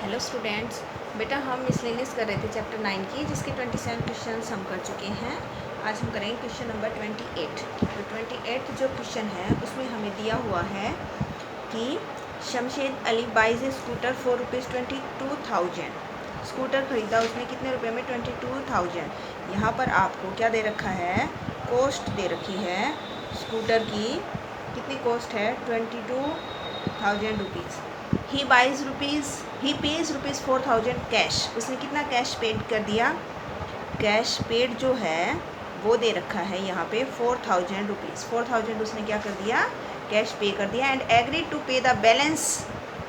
Hello students, बेटा हम miscellaneous कर रहे थे चैप्टर 9 की, जिसके 27 क्वेश्चन हम कर चुके हैं। आज हम करेंगे क्वेश्चन नंबर 28। तो 28 जो क्वेश्चन है उसमें हमें दिया हुआ है कि Shamshed Ali buys a scooter for ₹22,000। Scooter ख़रीदा उसने कितने रुपए में? 22,000। यहाँ पर आपको क्या दे रखा है? कॉस्ट दे रखी है स्कूटर की। कितनी कॉस्ट है? 22,000 रुपीज़। ही पेज ₹4,000 कैश। उसने कितना कैश पेड कर दिया? कैश पेड जो है वो दे रखा है यहाँ पे 4,000 रुपीज़। 4,000 उसने क्या कर दिया? कैश पे कर दिया। एंड एग्री टू पे द बैलेंस।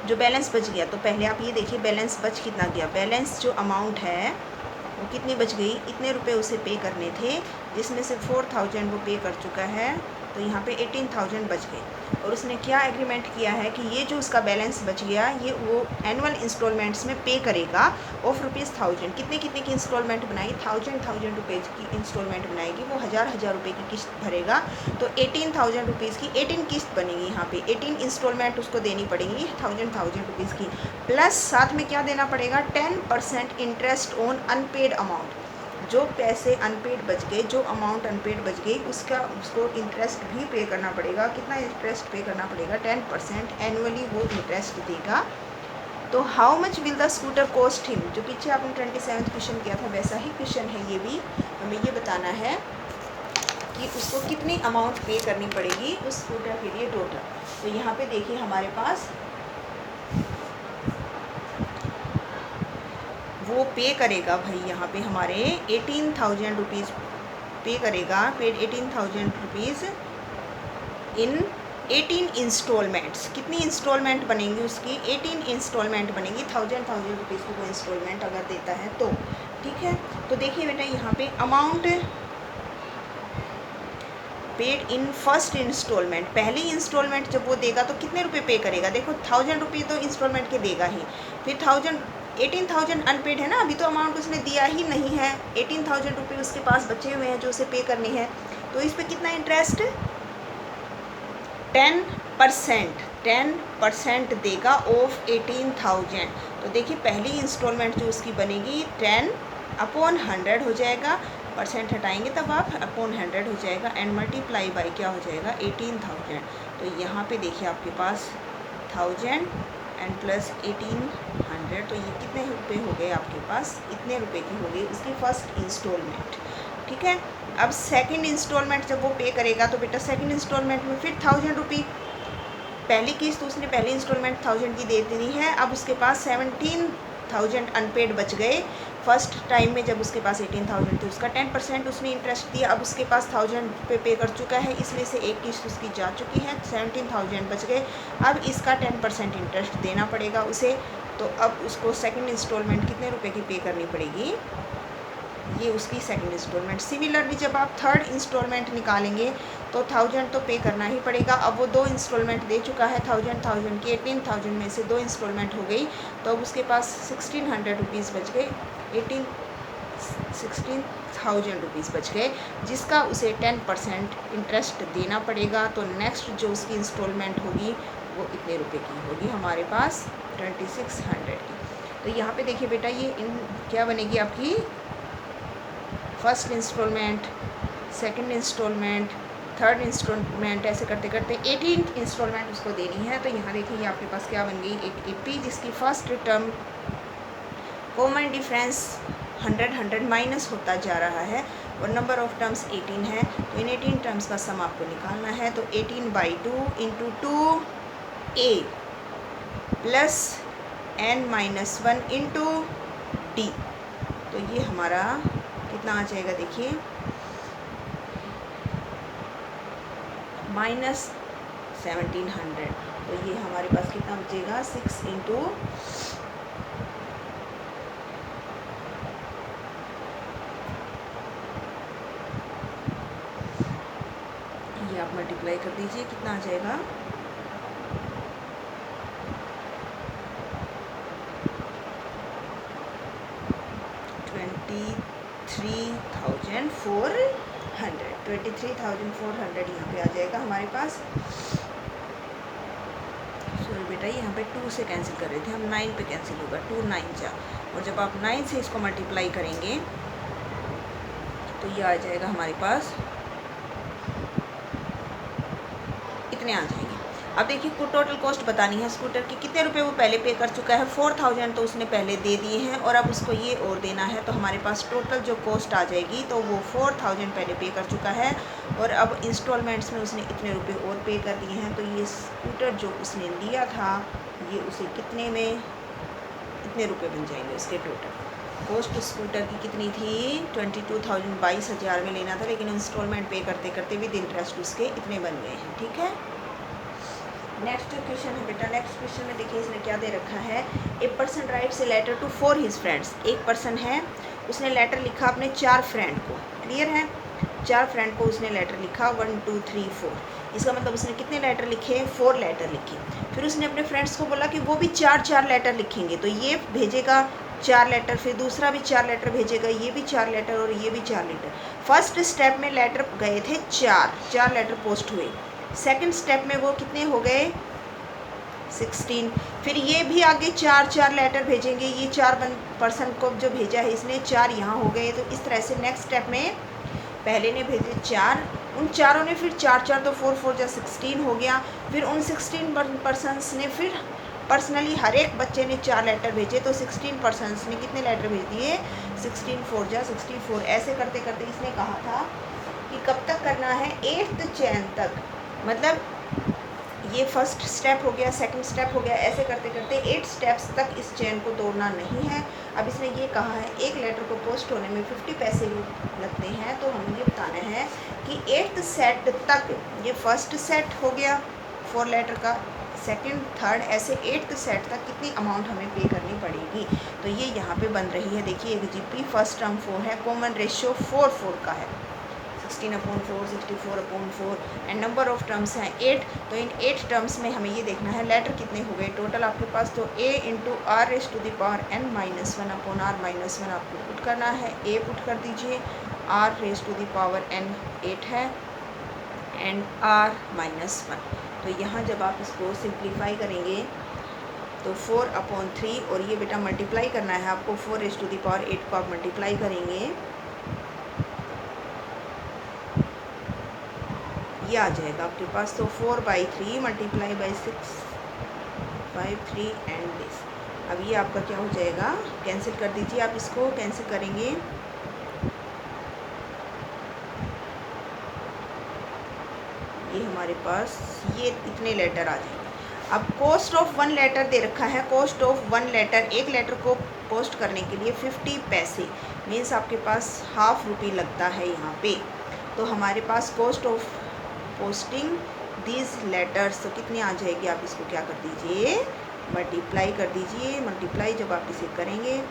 जो बैलेंस बच गया, तो पहले आप ये देखिए बैलेंस बच कितना गया। बैलेंस जो अमाउंट है वो कितनी बच गई? इतने रुपए उसे पे करने थे, जिसमें से 4,000 वो पे कर चुका है, तो यहाँ पे 18,000 बच गए। और उसने क्या एग्रीमेंट किया है कि ये जो उसका बैलेंस बच गया ये वो एनुअल इंस्टॉलमेंट्स में पे करेगा ऑफ ₹1,000। कितने कितने की इंस्टॉलमेंट बनाई? 1,000 रुपीज़ की इंस्टॉलमेंट बनाएगी। वो हज़ार रुपये की किस्त भरेगा, तो 18,000 रुपीज़ की 18 किस्त बनेगी। यहाँ पे 18 इंस्टॉलमेंट उसको देनी पड़ेगी 1,000 रुपीज़ की। प्लस साथ में क्या देना पड़ेगा? 10% इंटरेस्ट ऑन अनपेड अमाउंट। जो पैसे अनपेड बच गए, जो अमाउंट अनपेड बच गई, उसको इंटरेस्ट भी पे करना पड़ेगा। कितना इंटरेस्ट पे करना पड़ेगा? 10% एनुअली वो इंटरेस्ट देगा। तो how much will the scooter cost him? जो पीछे आपने 27 क्वेश्चन किया था वैसा ही क्वेश्चन है ये भी। हमें ये बताना है कि उसको कितनी अमाउंट पे करनी पड़ेगी उस स्कूटर के लिए टोटल। तो यहाँ पे देखिए हमारे पास वो पे करेगा भाई, यहाँ पे हमारे 18,000 रुपीज़ पे करेगा। Paid 18,000 rupees in 18 instalments. कितनी इंस्टॉलमेंट बनेंगी उसकी? 18 इंस्टॉलमेंट बनेंगी। 1,000 रुपीज़ की वो इंस्टॉलमेंट अगर देता है तो ठीक है। तो देखिए बेटा यहाँ पे amount paid in first instalment, पहली इंस्टॉलमेंट जब वो देगा तो कितने रुपए पे करेगा? देखो 1,000 रुपये तो इंस्टॉलमेंट के देगा ही। फिर 18,000 अनपेड है ना, अभी तो अमाउंट उसने दिया ही नहीं है। 18,000 रुपये उसके पास बचे हुए हैं जो उसे पे करने हैं। तो इस पर कितना इंटरेस्ट? 10% देगा ऑफ 18,000। तो देखिए पहली इंस्टॉलमेंट जो उसकी बनेगी 10/100 हो जाएगा। परसेंट हटाएंगे तब आप अपॉन 100 हो जाएगा एंड मल्टीप्लाई बाई क्या हो जाएगा? 18,000। तो यहाँ पे देखिए आपके पास 1,000 एंड प्लस 1800, तो ये कितने रुपए हो गए आपके पास? इतने रुपए की हो गई उसकी फर्स्ट इंस्टॉलमेंट। ठीक है। अब सेकंड इंस्टॉलमेंट जब वो पे करेगा तो बेटा सेकंड इंस्टॉलमेंट में फिर 1,000 रुपये। पहली किस्त उसने पहली इंस्टॉलमेंट 1,000 की दे देनी है। अब उसके पास 17,000 अनपेड बच गए। फर्स्ट टाइम में जब उसके पास 18,000 थे उसका 10% उसने इंटरेस्ट दिया। अब उसके पास 1,000 रुपये पे कर चुका है, इसमें से एक किस्त उसकी जा चुकी है, 17,000 बच गए। अब इसका 10% इंटरेस्ट देना पड़ेगा उसे। तो अब उसको सेकंड इंस्टॉलमेंट कितने रुपए की पे करनी पड़ेगी? ये उसकी सेकंड इंस्टॉलमेंट। सिमिलरली जब आप थर्ड इंस्टॉलमेंट निकालेंगे तो 1,000 तो पे करना ही पड़ेगा। अब वो 2 इंस्टॉलमेंट दे चुका है 1,000 की। 18,000 में से 2 इंस्टॉलमेंट हो गई, तो अब उसके पास 1,600 रुपीज़ बच गए। 16,000 रुपीज़ बच गए, जिसका उसे 10% इंटरेस्ट देना पड़ेगा। तो नेक्स्ट जो उसकी इंस्टॉलमेंट होगी वो इतने रुपए की होगी हमारे पास? 2,600 की। तो यहाँ पे देखिए बेटा ये क्या बनेगी आपकी? First instalment, second instalment, third instalment, ऐसे करते करते 18 इंस्टॉलमेंट उसको देनी है। तो यहाँ देखिए ये आपके पास क्या बन गई? एक एपी, जिसकी first term common difference 100 minus होता जा रहा है और नंबर ऑफ टर्म्स 18 है। तो इन 18 टर्म्स का सम आपको निकालना है। तो 18/2 × 2a प्लस n-1 × d। तो ये हमारा कितना आ जाएगा? देखिए -1700। तो ये हमारे पास कितना बचेगा? 6 × ये आप मल्टीप्लाई कर दीजिए, कितना आ जाएगा? 23,400 यहाँ पे आ जाएगा हमारे पास। सॉरी बेटा बेटा यहाँ पे 2 से कैंसिल कर रहे थे हम, 9 पे कैंसिल होगा, 2 9 जा, और जब आप 9 से इसको मल्टीप्लाई करेंगे तो ये आ जाएगा हमारे पास, इतने आ जाएंगे। अब देखिए को टोटल कॉस्ट बतानी है स्कूटर की, कितने रुपए वो पहले पे कर चुका है, 4000 तो उसने पहले दे दिए हैं और अब उसको ये और देना है, तो हमारे पास टोटल जो कॉस्ट आ जाएगी तो वो 4000 पहले पे कर चुका है और अब इंस्टॉलमेंट्स में उसने इतने रुपए और पे कर दिए हैं। तो ये स्कूटर जो उसने लिया था ये उसे कितने में, इतने रुपये बन जाएंगे उसके टोटल। कॉस्ट स्कूटर की कितनी थी, 22,000, 22,000 में लेना था, लेकिन इंस्टॉलमेंट पे करते करते विद इंटरेस्ट उसके इतने बन गए हैं। ठीक है, नेक्स्ट क्वेश्चन है बेटा, नेक्स्ट क्वेश्चन में देखिए इसने क्या दे रखा है, a person writes a letter to 4 his friends. एक पर्सन है उसने लेटर लिखा अपने 4 फ्रेंड को, क्लियर है, 4 फ्रेंड को उसने लेटर लिखा 1 2 3 4, इसका मतलब उसने कितने लेटर लिखे, 4 लेटर लिखे। फिर उसने अपने फ्रेंड्स को बोला कि वो भी 4 लेटर लिखेंगे, तो ये भेजेगा 4 लेटर, फिर दूसरा भी 4 लेटर भेजेगा, ये भी 4 लेटर और ये भी 4 लेटर। फर्स्ट स्टेप में लेटर गए थे 4 लेटर पोस्ट हुए, सेकंड स्टेप में वो कितने हो गए 16, फिर ये भी आगे 4 लेटर भेजेंगे, ये 4 पर्सन को जो भेजा है इसने 4 यहाँ हो गए। तो इस तरह से नेक्स्ट स्टेप में पहले ने भेजे 4, उन चारों ने फिर 4 तो 4 4 जा 16 हो गया, फिर उन 16 पर्सनस ने फिर पर्सनली हर एक बच्चे ने 4 लेटर भेजे, तो 16 पर्सनस ने कितने लेटर भेज दिए, 16 4 जा 64। ऐसे करते करते इसने कहा था कि कब तक करना है, 8th चेन तक, मतलब ये फर्स्ट स्टेप हो गया, सेकंड स्टेप हो गया, ऐसे करते करते 8 स्टेप्स तक इस चेन को तोड़ना नहीं है। अब इसने ये कहा है एक लेटर को पोस्ट होने में 50 पैसे लगते हैं, तो हमें ये बताना है कि 8th सेट तक, ये फर्स्ट सेट हो गया 4 लेटर का, सेकंड थर्ड, ऐसे 8th सेट तक कितनी अमाउंट हमें पे करनी पड़ेगी। तो ये यहाँ पे बन रही है, देखिए एक जीपी, फर्स्ट टर्म 4 है, कॉमन रेशियो 4 का है, 16/4, 64/4 एंड नंबर ऑफ टर्म्स हैं 8। तो इन 8 टर्म्स में हमें ये देखना है लेटर कितने हो गए टोटल आपके पास, तो a into r raise to the power n minus 1 upon r minus 1 आपको पुट करना है, a पुट कर दीजिए, r raise to the power n 8 है एंड r माइनस 1। तो यहाँ जब आप इसको सिंप्लीफाई करेंगे तो 4/3, और ये बेटा मल्टीप्लाई करना है आपको, 4 रेज़ टू द पावर 8 को आप मल्टीप्लाई करेंगे, ये आ जाएगा आपके पास, तो 4/3 मल्टीप्लाई बाई 6/3 एंड दिस। अब ये आपका क्या हो जाएगा, कैंसिल कर दीजिए, आप इसको कैंसिल करेंगे, ये हमारे पास ये इतने लेटर आ जाएंगे। अब कॉस्ट ऑफ 1 लेटर दे रखा है, कॉस्ट ऑफ 1 लेटर, एक लेटर को पोस्ट करने के लिए 50 पैसे, मीन्स आपके पास ₹1/2 लगता है यहाँ पे। तो हमारे पास cost of posting these letters तो कितनी आ जाएगी, आप इसको क्या कर दीजिए, मल्टीप्लाई कर दीजिए, मल्टीप्लाई जब आप इसे करेंगे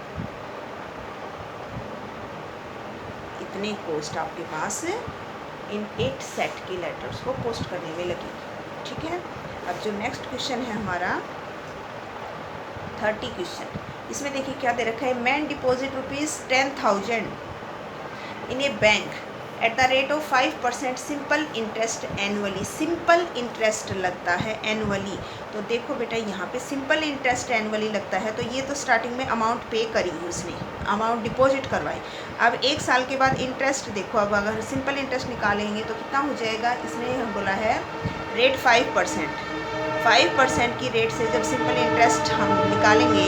इतने कॉस्ट आपके पास इन 8 सेट के लेटर्स को पोस्ट करने में लगेगी। ठीक है, अब जो नेक्स्ट क्वेश्चन है हमारा 30 क्वेश्चन, इसमें देखिए क्या दे रखा है, man deposit ₹10,000 in A bank at the rate of 5% simple interest annually. Simple interest लगता है एनुअली, तो देखो बेटा यहाँ पे सिंपल इंटरेस्ट एनुअली लगता है, तो ये तो स्टार्टिंग में अमाउंट पे करी उसने, अमाउंट डिपॉजिट करवाई। अब 1 साल के बाद इंटरेस्ट देखो, अब अगर सिंपल इंटरेस्ट निकालेंगे तो कितना हो जाएगा, इसने हम बोला है रेट 5%, 5% की रेट से जब सिंपल इंटरेस्ट हम निकालेंगे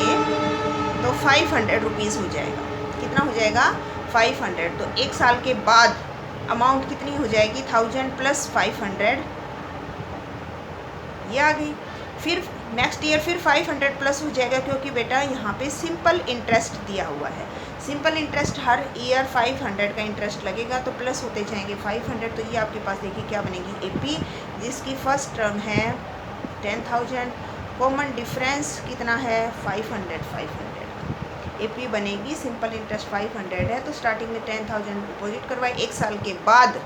तो 500 रुपीज़ हो जाएगा, कितना हो जाएगा 500। तो 1 साल के बाद अमाउंट कितनी हो जाएगी, 1000 + 500, ये आ गई। फिर नेक्स्ट ईयर फिर 500 प्लस हो जाएगा, क्योंकि बेटा यहाँ पे सिंपल इंटरेस्ट दिया हुआ है, सिंपल इंटरेस्ट हर ईयर 500 का इंटरेस्ट लगेगा, तो प्लस होते जाएंगे 500। तो ये आपके पास देखिए क्या बनेगी, AP, जिसकी फर्स्ट टर्म है 10,000, कॉमन डिफरेंस कितना है 500, AP बनेगी, सिंपल इंटरेस्ट 500 है, तो स्टार्टिंग में 10,000 डिपॉजिट करवाए, 1 साल के बाद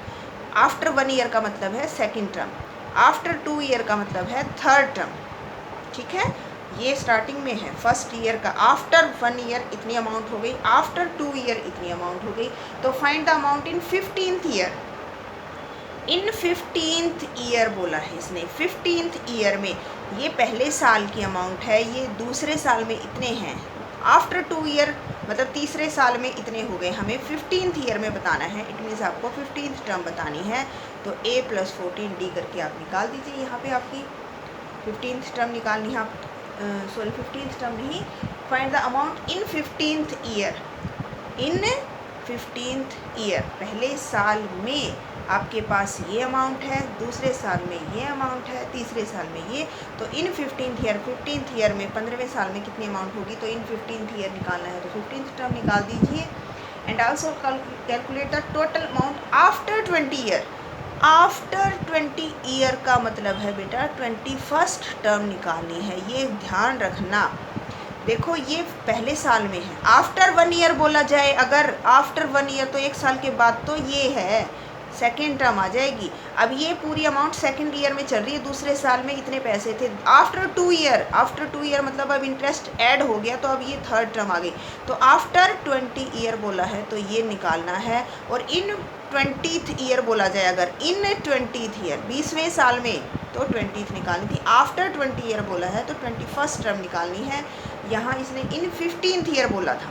आफ्टर 1 ईयर का मतलब है सेकंड टर्म, आफ्टर 2 ईयर का मतलब है थर्ड टर्म। ठीक है, ये स्टार्टिंग में है फर्स्ट ईयर का, आफ्टर 1 ईयर इतनी अमाउंट हो गई, आफ्टर 2 ईयर इतनी अमाउंट हो गई। तो find the amount in 15th year, in 15th year बोला है इसने, 15th ईयर में ये पहले साल की अमाउंट है, ये दूसरे साल में इतने हैं, आफ्टर 2 ईयर मतलब तीसरे साल में इतने हो गए। हमें 15th ईयर में बताना है, इट मीन्स आपको 15th टर्म बतानी है। तो a + 14d करके आप निकाल दीजिए। यहाँ पे आपकी 15th टर्म निकालनी है, आप 15th टर्म नहीं, find the amount in 15th year. In 15th year, पहले साल में आपके पास ये अमाउंट है, दूसरे साल में ये अमाउंट है, तीसरे साल में ये। तो इन 15th ईयर में 15वें साल में कितनी अमाउंट होगी, तो इन 15th ईयर निकालना है, तो 15th टर्म निकाल दीजिए। And also calculate the total amount after 20 year. After 20 year का मतलब है बेटा 21st टर्म निकालनी है, ये ध्यान रखना। देखो ये पहले साल में है, आफ्टर 1 ईयर बोला जाए, अगर आफ्टर 1 ईयर तो 1 साल के बाद तो ये है सेकेंड टर्म आ जाएगी। अब ये पूरी अमाउंट सेकेंड ईयर में चल रही है, दूसरे साल में इतने पैसे थे। आफ्टर 2 ईयर मतलब अब इंटरेस्ट ऐड हो गया, तो अब ये थर्ड टर्म आ गई। तो आफ्टर 20 ईयर बोला है तो ये निकालना है। और इन 20th ईयर बोला जाए, अगर इन 20th ईयर 20वें साल में, तो 20th निकालनी थी। आफ्टर 20 ईयर बोला है तो 21st टर्म निकालनी है। यहाँ इसने इन 15th ईयर बोला था,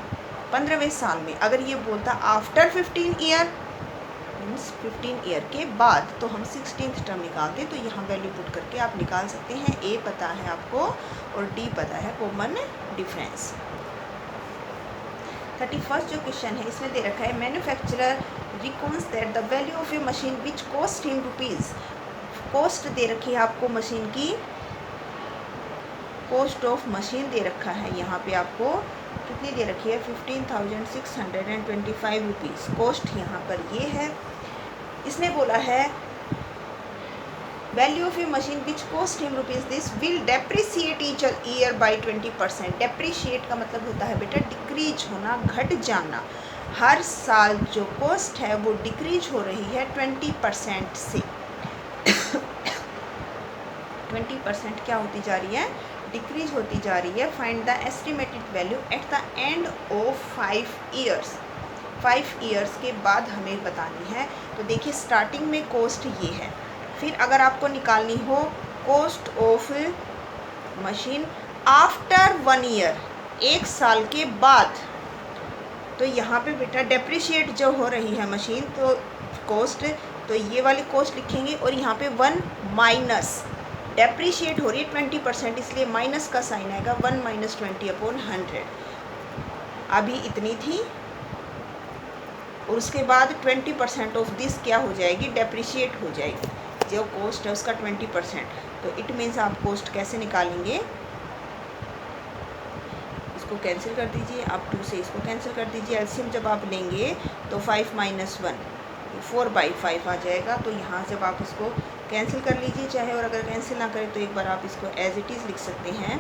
15वें साल में। अगर ये बोलता आफ्टर 15 ईयर मीन्स 15 ईयर के बाद, तो हम 16th टर्म निकालते। तो यहाँ वैल्यू पुट करके आप निकाल सकते हैं। ए पता है आपको और डी पता है, कॉमन डिफरेंस। 31st जो क्वेश्चन है इसमें दे रखा है, manufacturer reckons that the value of a machine which cost him rupees. Cost दे रखी है आपको मशीन की, कॉस्ट ऑफ मशीन दे रखा है। यहाँ पे आपको कितनी दे रखी है, 15,625 रुपीज़ कॉस्ट यहाँ पर ये है। इसने बोला है value of a machine which cost him rupees this will depreciate each year by 20%। Depreciate का मतलब होता है बेटा डिक्रीज होना, घट जाना। हर साल जो कॉस्ट है वो डिक्रीज हो रही है 20% से। 20% क्या होती जा रही है, डिक्रीज होती जा रही है। Find the estimated value at the end of 5 years. 5 years के बाद हमें बतानी है। तो देखिए स्टार्टिंग में कॉस्ट ये है, फिर अगर आपको निकालनी हो cost of machine after 1 year, 1 साल के बाद, तो यहाँ पे बेटा डेप्रिशिएट जो हो रही है मशीन, तो कॉस्ट, तो ये वाली कॉस्ट लिखेंगे और यहाँ पे 1 माइनस डेप्रिशिएट हो रही है 20%, इसलिए माइनस का साइन आएगा। 1 - 20/100 अभी इतनी थी, और उसके बाद 20% ऑफ दिस क्या हो जाएगी, डेप्रिशिएट हो जाएगी। जो कॉस्ट है उसका 20%। तो इट मीन्स आप कॉस्ट कैसे निकालेंगे, इसको कैंसिल कर दीजिए, आप 2 से इसको कैंसिल कर दीजिए। एलसीएम जब आप लेंगे तो 5 - 1 4/5 आ जाएगा। तो यहाँ जब आप इसको कैंसिल कर लीजिए चाहे, और अगर कैंसिल ना करें तो एक बार आप इसको एज इट इज़ लिख सकते हैं।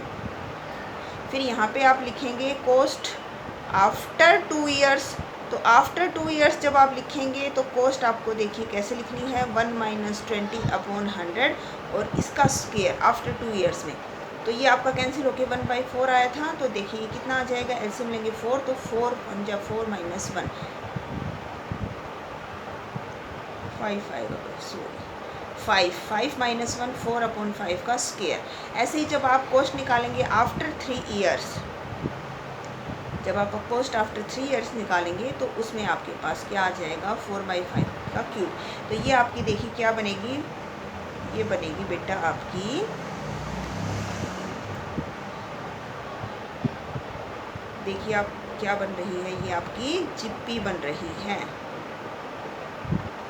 फिर यहाँ पे आप लिखेंगे कॉस्ट आफ्टर 2 ईयर्स। तो आफ्टर 2 ईयर्स जब आप लिखेंगे तो कॉस्ट आपको देखिए कैसे लिखनी है, 1 - 20/100 और इसका स्क्वायर आफ्टर 2 ईयर्स में। तो ये आपका कैंसिल होके 1/4 आया था। तो देखिए ये कितना आ जाएगा, एलसीएम लेंगे 4, तो 4 × 4 - 1 5 आएगा, सॉरी 5 - 1 4/5 का स्क्वायर। ऐसे ही जब आप कॉस्ट निकालेंगे आफ्टर 3 ईयर्स, जब आप कॉस्ट आफ्टर 3 ईयर्स निकालेंगे तो उसमें आपके पास क्या आ जाएगा, 4/5 का क्यूब। तो ये आपकी देखिए क्या बनेगी, ये बनेगी बेटा आपकी देखिए आप क्या बन रही है, ये आपकी जिप्पी बन रही है।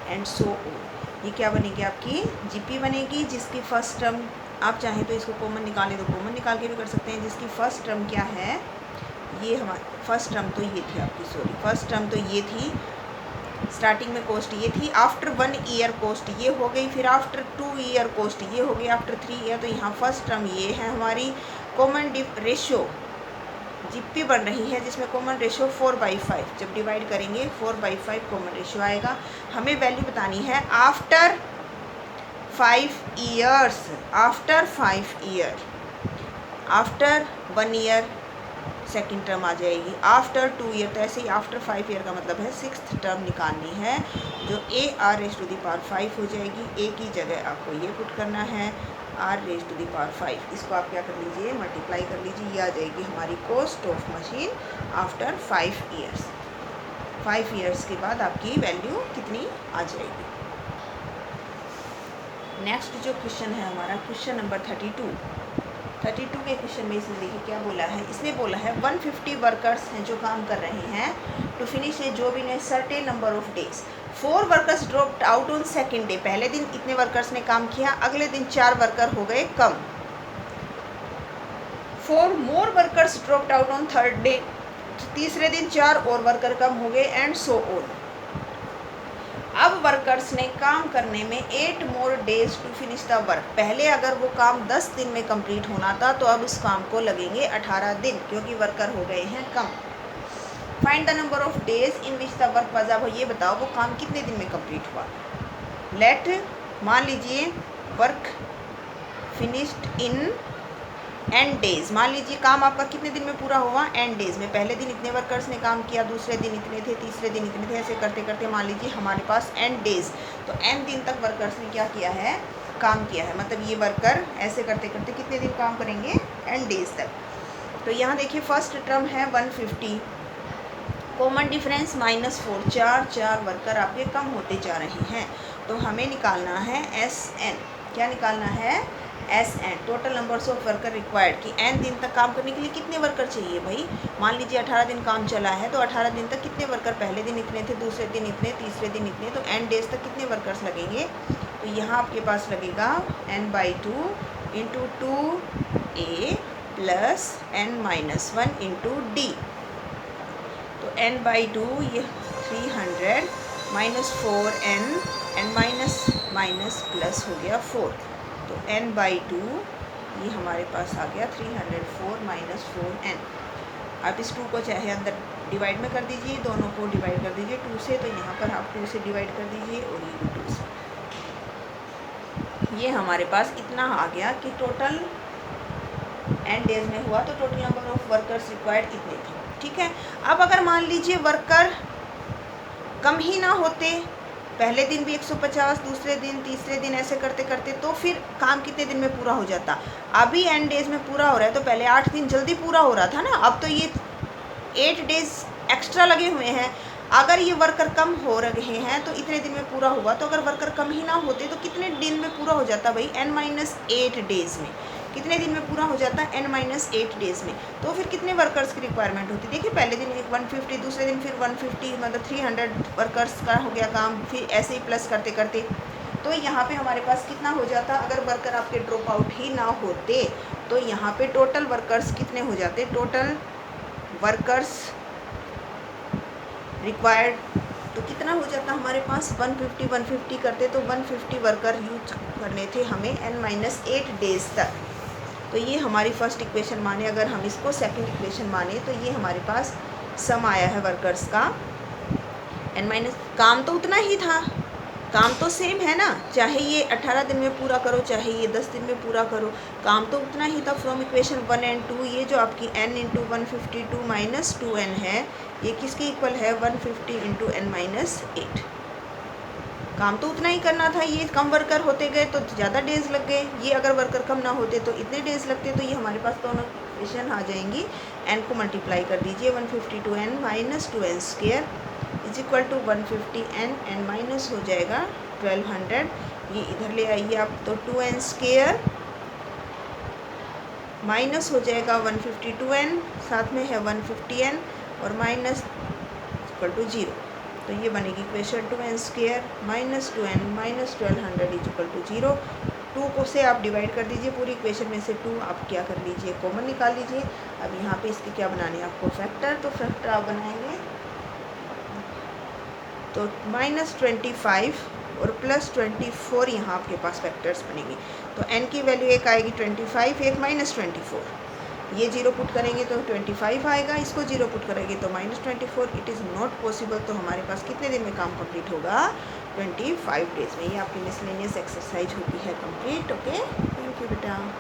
एंड सो ये क्या बनेगी, आपकी जीपी बनेगी, जिसकी फर्स्ट टर्म आप चाहें तो इसको कॉमन निकालें तो कॉमन निकाल के भी कर सकते हैं। जिसकी फर्स्ट टर्म क्या है, ये हमारी फर्स्ट टर्म तो ये थी आपकी, सॉरी फर्स्ट टर्म तो ये थी, स्टार्टिंग में कॉस्ट ये थी। आफ्टर 1 ईयर कॉस्ट ये हो गई, फिर आफ्टर 2 ईयर कॉस्ट ये हो गई, आफ्टर 3 ईयर। तो यहाँ फर्स्ट टर्म ये है हमारी, कॉमन रेशो जीपी बन रही है जिसमें कॉमन रेशो 4/5, जब डिवाइड करेंगे 4/5 कॉमन रेशो आएगा। हमें वैल्यू बतानी है after 5 years, after 5 year, after 1 year second term आ जाएगी, आफ्टर 2 ईयर। तो ऐसे ही आफ्टर 5 ईयर का मतलब है 6th टर्म निकालनी है, जो AR⁵ हो जाएगी। ए की जगह आपको ये पुट करना है, r⁵ इसको आप क्या कर लीजिए, मल्टीप्लाई कर लीजिए, ये आ जाएगी हमारी cost of machine after 5 years. 5 years के बाद आपकी वैल्यू कितनी आ जाएगी। नेक्स्ट जो क्वेश्चन है हमारा क्वेश्चन नंबर 32 के क्वेश्चन में इसने देखिए क्या बोला है। इसने बोला है 150 वर्कर्स हैं जो काम कर रहे हैं to finish a job in a certain number of days. 4 workers dropped out on second day. पहले दिन इतने वर्कर्स ने काम किया, अगले दिन 4 वर्कर हो गए कम। 4 more workers dropped out on third day. तीसरे दिन 4 और वर्कर कम हो गए एंड सो ऑन। अब वर्कर्स ने काम करने में 8 more days to finish the work. पहले अगर वो काम 10 दिन में कंप्लीट होना था तो अब उस काम को लगेंगे 18 दिन, क्योंकि वर्कर हो गए हैं कम। Find the number of days in which the work was. अब ये बताओ वो काम कितने दिन में कंप्लीट हुआ। लेट मान लीजिए work finished in and days. मान लीजिए काम आपका कितने दिन में पूरा हुआ, एंड डेज में। पहले दिन इतने वर्कर्स ने काम किया, दूसरे दिन इतने थे, तीसरे दिन इतने थे, ऐसे करते करते मान लीजिए हमारे पास एंड डेज, तो एंड दिन तक वर्कर्स ने क्या किया है, काम किया है। मतलब ये वर्कर ऐसे करते करते कितने दिन काम करेंगे, एंड डेज तक। तो यहाँ देखिए फर्स्ट टर्म है 150, कॉमन डिफरेंस -4, 4 वर्कर आपके कम होते जा रहे हैं। तो हमें निकालना है SN। क्या निकालना है, SN, total numbers of worker required, कि n दिन तक काम करने के लिए कितने वर्कर चाहिए भाई। मान लीजिए 18 दिन काम चला है, तो 18 दिन तक कितने वर्कर, पहले दिन इतने थे, दूसरे दिन इतने, तीसरे दिन इतने, तो n डेज तक कितने वर्कर्स लगेंगे। तो यहाँ आपके पास लगेगा n/2 × 2a plus n-1 × d। तो n/2 ये 300 -4n, n प्लस हो गया 4, तो n/2 ये हमारे पास आ गया 304 - 4n। आप इस 2 को चाहे अंदर डिवाइड में कर दीजिए, दोनों को डिवाइड कर दीजिए 2 से, तो यहाँ पर आप 2 से डिवाइड कर दीजिए और ये 2 से। ये हमारे पास इतना आ गया कि टोटल एंड डेज में हुआ तो total number of workers required इतने थे। ठीक है। अब अगर मान लीजिए वर्कर कम ही ना होते, पहले दिन भी 150, दूसरे दिन, तीसरे दिन, ऐसे करते करते, तो फिर काम कितने दिन में पूरा हो जाता। अभी एंड डेज में पूरा हो रहा है, तो पहले 8 दिन जल्दी पूरा हो रहा था ना, अब तो ये 8 डेज एक्स्ट्रा लगे हुए हैं। अगर ये वर्कर कम हो रहे हैं तो इतने दिन में पूरा हुआ, तो अगर वर्कर कम ही ना होते तो कितने दिन में पूरा हो जाता भाई, n-8 डेज में। कितने दिन में पूरा हो जाता है, n-8 डेज में। तो फिर कितने वर्कर्स की रिक्वायरमेंट होती। देखिए पहले दिन 150, दूसरे दिन फिर 150, मतलब 300 वर्कर्स का हो गया काम, फिर ऐसे ही प्लस करते करते, तो यहाँ पे हमारे पास कितना हो जाता। अगर वर्कर आपके ड्रॉप आउट ही ना होते तो यहाँ पे टोटल वर्कर्स कितने हो जाते, टोटल वर्कर्स रिक्वायर्ड तो कितना हो जाता हमारे पास, 150 करते तो 150 वर्कर यूज करने थे हमें n-8 डेज तक। तो ये हमारी फर्स्ट इक्वेशन माने, अगर हम इसको सेकंड इक्वेशन माने तो ये हमारे पास सम आया है वर्कर्स का n-, काम तो उतना ही था, काम तो सेम है ना, चाहे ये 18 दिन में पूरा करो चाहे ये 10 दिन में पूरा करो, काम तो उतना ही था। फ्रॉम इक्वेशन 1 and 2 ये जो आपकी n × 152 - 2n है, ये किसके इक्वल है, 150 × n-8। काम तो उतना ही करना था, ये कम वर्कर होते गए तो ज़्यादा डेज लग गए, ये अगर वर्कर कम ना होते तो इतने डेज लगते। तो ये हमारे पास दोनों इक्वेशन आ जाएंगी। n को मल्टीप्लाई कर दीजिए, 152n - 2n² is equal to 150n, n- हो जाएगा 1200। ये इधर ले आइए आप, तो 2n² माइनस हो जाएगा 152n, साथ में है 150n और माइनस इक्वल टू 0। तो ये बनेगी equation 2n² - 2n - 1200 is equal to 0। 2 को से आप डिवाइड कर दीजिए, पूरी इक्वेशन में से 2 आप क्या कर लीजिए, कॉमन निकाल लीजिए। अब यहाँ पे इसके क्या बनाने हैं आपको, फैक्टर। तो फैक्टर आप बनाएंगे तो -25 और +24 यहाँ आपके पास फैक्टर्स बनेंगे। तो n की वैल्यू एक आएगी 25, एक -24। ये 0 पुट करेंगे तो 25 आएगा, इसको 0 पुट करेंगे तो -24। It is not possible. तो हमारे पास कितने दिन में काम कंप्लीट होगा, 25 डेज में। ये आपकी मिसलेनियस एक्सरसाइज होती है कंप्लीट। ओके, थैंक यू बेटा।